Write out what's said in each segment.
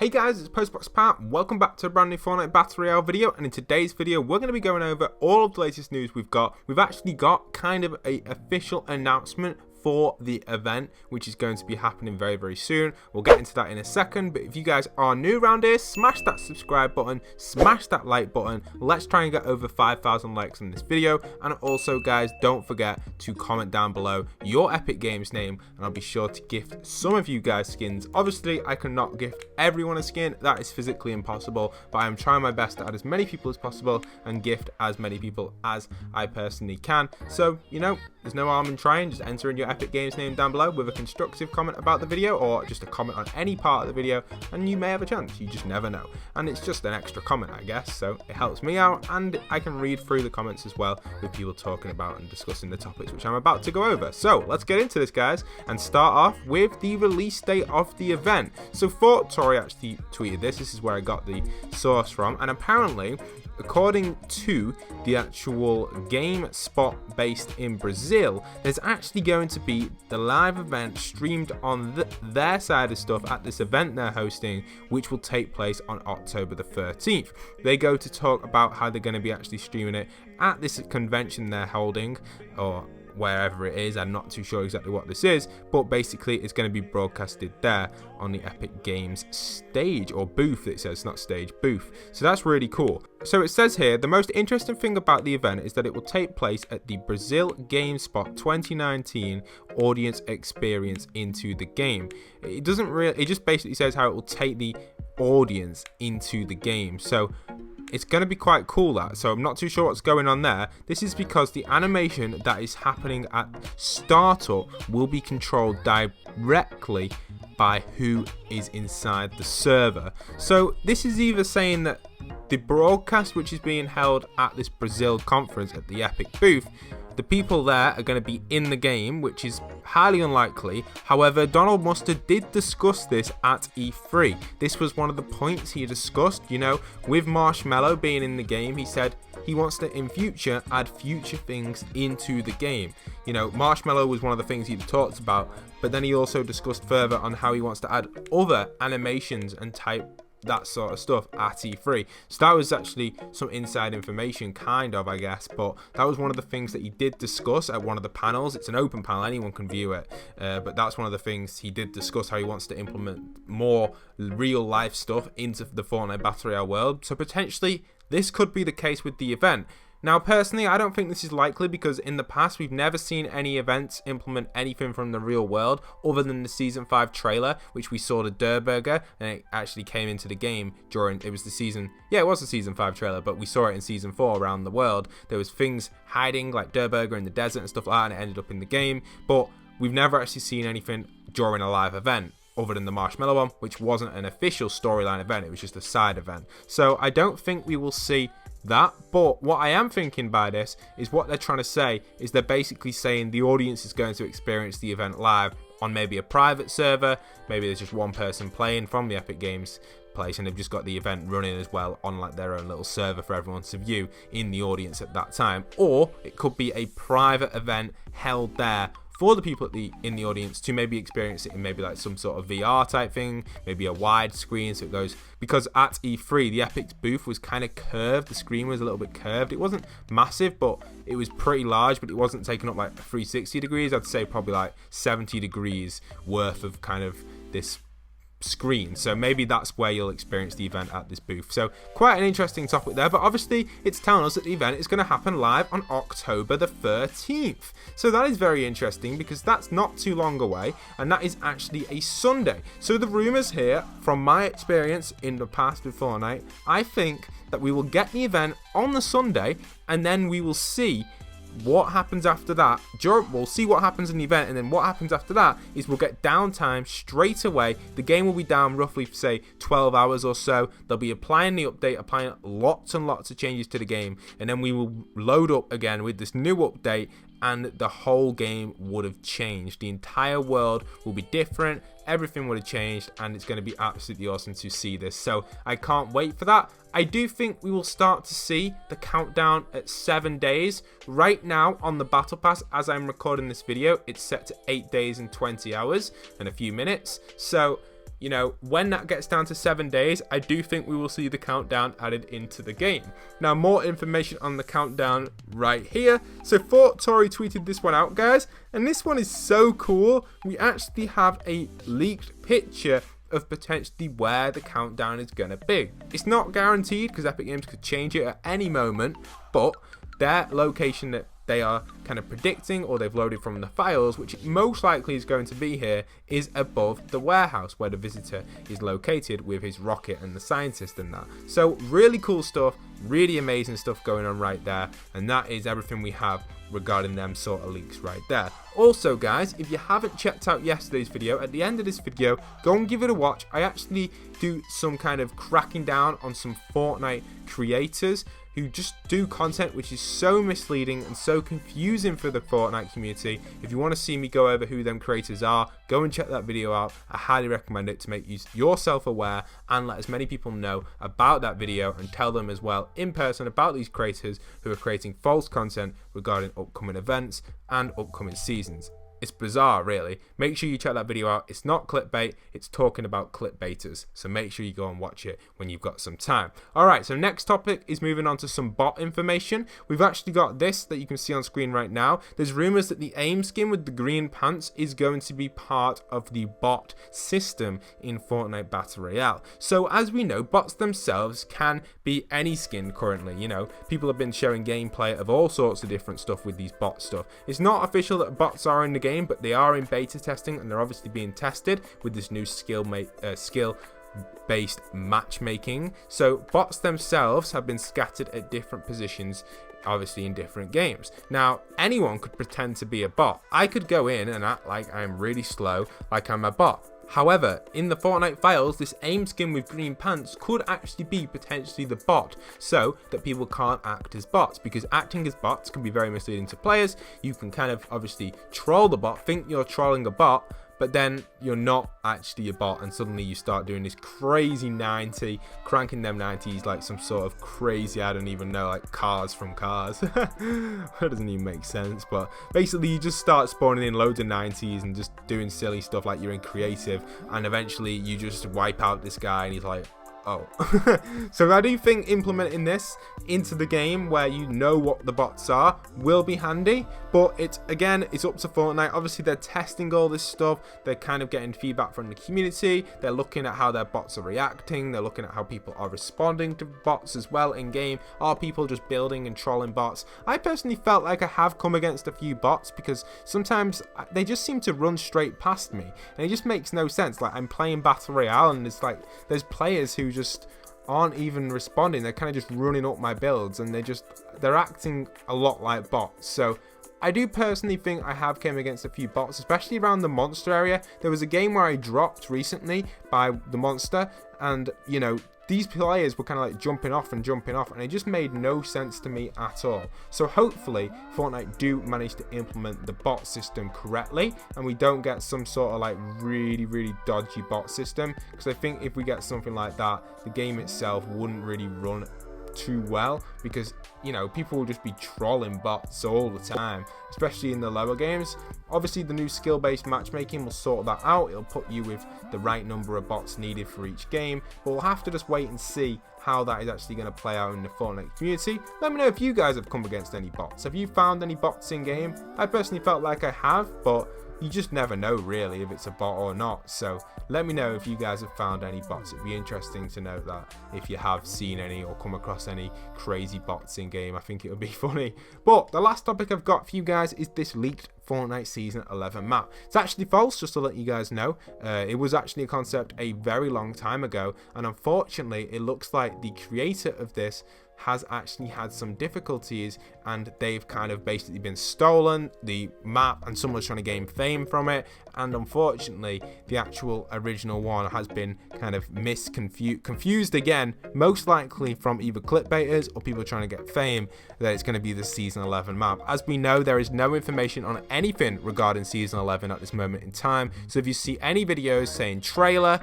Hey guys, it's Postboxpat. Welcome back to a brand new Fortnite Battle Royale video, and in today's video we're going to be going over all of the latest news we've got. We've actually got kind of an official announcement for the event, which is going to be happening very, very soon. We'll get into that in a second, but if you guys are new around here, smash that subscribe button, smash that like button. Let's try and get over 5,000 likes on this video, and also guys, don't forget to comment down below your Epic Games name, and I'll be sure to gift some of you guys skins. Obviously, I cannot gift everyone a skin, that is physically impossible, but I'm trying my best to add as many people as possible and gift as many people as I personally can. So, you know, there's no harm in trying. Just enter in your Epic Games name down below with a constructive comment about the video, or just a comment on any part of the video, and you may have a chance. You just never know, and it's just an extra comment, I guess, so it helps me out, and I can read through the comments as well with people talking about and discussing the topics which I'm about to go over. So let's get into this, guys, and start off with the release date of the event. So Tori actually tweeted this is where I got the source from, and apparently, according to the actual game spot based in Brazil, there's actually going to be the live event streamed on their side of stuff at this event they're hosting, which will take place on October the 13th. They go to talk about how they're going to be actually streaming it at this convention they're holding, or wherever it is. I'm not too sure exactly what this is, but basically it's going to be broadcasted there on the Epic Games stage, or booth. It says, not stage, booth. So that's really cool. So it says here, the most interesting thing about the event is that it will take place at the Brazil GameSpot 2019 audience experience into the game. It doesn't really, it just basically says how it will take the audience into the game. So it's going to be quite cool, that. So I'm not too sure what's going on there. This is because the animation that is happening at startup will be controlled directly by who is inside the server. So this is either saying that the broadcast which is being held at this Brazil conference at the Epic booth, the people there are going to be in the game, which is highly unlikely. However, Donald Mustard did discuss this at E3. This was one of the points he discussed, you know, with Marshmallow being in the game. He said he wants to, in future, add future things into the game. You know, Marshmallow was one of the things he talked about, but then he also discussed further on how he wants to add other animations and type that sort of stuff at E3. So that was actually some inside information, kind of, I guess, but that was one of the things that he did discuss at one of the panels. It's an open panel, anyone can view it, but that's one of the things he did discuss, how he wants to implement more real life stuff into the Fortnite Battle Royale world. So potentially this could be the case with the event. Now, personally, I don't think this is likely, because in the past we've never seen any events implement anything from the real world other than the Season 5 trailer, which we saw the Durburger, and it actually came into the game during, it was the Season 5 trailer, but we saw it in Season 4 around the world. There was things hiding like Durburger in the desert and stuff like that, and it ended up in the game, but we've never actually seen anything during a live event other than the Marshmallow one, which wasn't an official storyline event, it was just a side event. So I don't think we will see that, but what I am thinking by this is what they're trying to say is they're basically saying the audience is going to experience the event live on maybe a private server. Maybe there's just one person playing from the Epic Games place, and they've just got the event running as well on like their own little server for everyone to view in the audience at that time. Or it could be a private event held there for the people in the audience to maybe experience it in maybe like some sort of VR type thing, maybe a wide screen, so it goes, because at E3 the Epic's booth was kind of curved, the screen was a little bit curved. It wasn't massive, but it was pretty large, but it wasn't taking up like 360 degrees. I'd say probably like 70 degrees worth of kind of this screen. So maybe that's where you'll experience the event at this booth. So quite an interesting topic there, but obviously it's telling us that the event is going to happen live on October the 13th. So that is very interesting, because that's not too long away, and that is actually a Sunday. So the rumors here, from my experience in the past with Fortnite, I think that we will get the event on the Sunday, and then we will see what happens after that. We'll see what happens in the event, and then what happens after that is we'll get downtime straight away. The game will be down roughly, say, 12 hours or so. They'll be applying the update, applying lots and lots of changes to the game, and then we will load up again with this new update, and the whole game would have changed. The entire world will be different, everything would have changed, and it's going to be absolutely awesome to see this. So I can't wait for that. I do think we will start to see the countdown at 7 days. Right now on the Battle Pass, as I'm recording this video, it's set to 8 days and 20 hours and a few minutes. So you know, when that gets down to 7 days, I do think we will see the countdown added into the game. Now, more information on the countdown right here. So Tori tweeted this one out, guys, and this one is so cool. We actually have a leaked picture of potentially where the countdown is going to be. It's not guaranteed because Epic Games could change it at any moment, but their location that they are kind of predicting, or they've loaded from the files, which most likely is going to be here, is above the warehouse where the visitor is located with his rocket and the scientist and that. So really cool stuff, really amazing stuff going on right there, and that is everything we have regarding them sort of leaks right there. Also guys, if you haven't checked out yesterday's video, at the end of this video, go and give it a watch. I actually do some kind of cracking down on some Fortnite creators who just do content which is so misleading and so confusing for the Fortnite community. If you want to see me go over who them creators are, go and check that video out. I highly recommend it to make yourself aware and let as many people know about that video, and tell them as well in person about these creators who are creating false content regarding upcoming events and upcoming seasons. It's bizarre, really. Make sure you check that video out. It's not clickbait, it's talking about clickbaiters. So make sure you go and watch it when you've got some time. Alright, so next topic is moving on to some bot information. We've actually got this that you can see on screen right now. There's rumors that the aim skin with the green pants is going to be part of the bot system in Fortnite Battle Royale. So as we know, bots themselves can be any skin currently. You know, people have been showing gameplay of all sorts of different stuff with these bot stuff. It's not official that bots are in the game, but they are in beta testing, and they're obviously being tested with this new skill-based matchmaking. So bots themselves have been scattered at different positions, obviously in different games. Now, anyone could pretend to be a bot. I could go in and act like I'm really slow, like I'm a bot. However, in the Fortnite files, this aim skin with green pants could actually be potentially the bot, so that people can't act as bots, because acting as bots can be very misleading to players. You can kind of obviously troll the bot, think you're trolling a bot, but then you're not actually a bot, and suddenly you start doing this crazy 90, cranking them 90s like some sort of crazy, I don't even know, like Cars from Cars. That doesn't even make sense, but basically you just start spawning in loads of 90s and just doing silly stuff like you're in creative, and eventually you just wipe out this guy and he's like, oh. So I do think implementing this into the game where you know what the bots are will be handy, but it's up to Fortnite. Obviously they're testing all this stuff, they're kind of getting feedback from the community, they're looking at how their bots are reacting, they're looking at how people are responding to bots as well in game. Are people just building and trolling bots? I personally felt like I have come against a few bots, because sometimes they just seem to run straight past me, and it just makes no sense. Like, I'm playing Battle Royale and it's like there's players who just aren't even responding. They're kind of just running up my builds, and they're acting a lot like bots. So I do personally think I have came against a few bots, especially around the monster area. There was a game where I dropped recently by the monster, and you know, these players were kind of like jumping off, and it just made no sense to me at all. So hopefully Fortnite do manage to implement the bot system correctly, and we don't get some sort of like really dodgy bot system, because I think if we get something like that, the game itself wouldn't really run too well, because you know, people will just be trolling bots all the time, especially in the lower games. Obviously the new skill-based matchmaking will sort that out. It'll put you with the right number of bots needed for each game, but we'll have to just wait and see how that is actually going to play out in the Fortnite community. Let me know if you guys have come against any bots. Have you found any bots in game? I personally felt like I have, but you just never know really if it's a bot or not. So let me know if you guys have found any bots. It'd be interesting to know that, if you have seen any or come across any crazy bots in game. I think it would be funny. But the last topic I've got for you guys is this leaked Fortnite Season 11 map. It's actually false, just to let you guys know. It was actually a concept a very long time ago, and unfortunately it looks like the creator of this has actually had some difficulties, and they've kind of basically been stolen the map, and someone's trying to gain fame from it, and unfortunately the actual original one has been kind of confused again, most likely from either clickbaiters or people trying to get fame, that it's going to be the Season 11 map. As we know, there is no information on anything regarding Season 11 at this moment in time, so if you see any videos saying trailer,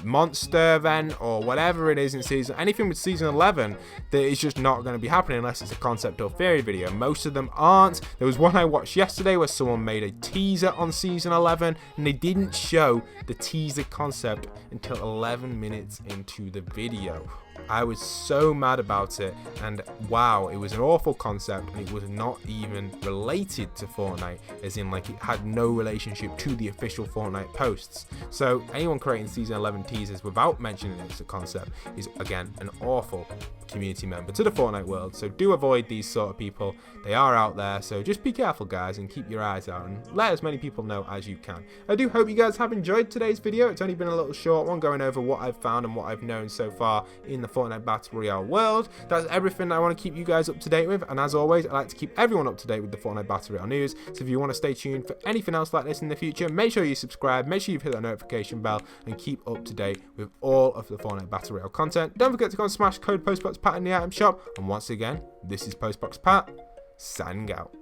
monster event or whatever it is in season, anything with season 11, that is just not going to be happening unless it's a concept or theory video. Most of them aren't. There was one I watched yesterday where someone made a teaser on season 11 and they didn't show the teaser concept until 11 minutes into the video. I was so mad about it, and wow, it was an awful concept, and it was not even related to Fortnite, as in like it had no relationship to the official Fortnite posts. So anyone creating season 11 teasers without mentioning it's a concept is again an awful community member to the Fortnite world. So do avoid these sort of people. They are out there, so just be careful guys and keep your eyes out and let as many people know as you can. I do hope you guys have enjoyed today's video. It's only been a little short one going over what I've found and what I've known so far in the Fortnite Battle Royale world. That's everything I want to keep you guys up to date with, and as always I like to keep everyone up to date with the Fortnite Battle Royale news. So if you want to stay tuned for anything else like this in the future, make sure you subscribe, make sure you've hit that notification bell, and keep up to date with all of the Fortnite Battle Royale content. Don't forget to go and smash code Postboxpat in the item shop, and once again, this is Postboxpat, signing out.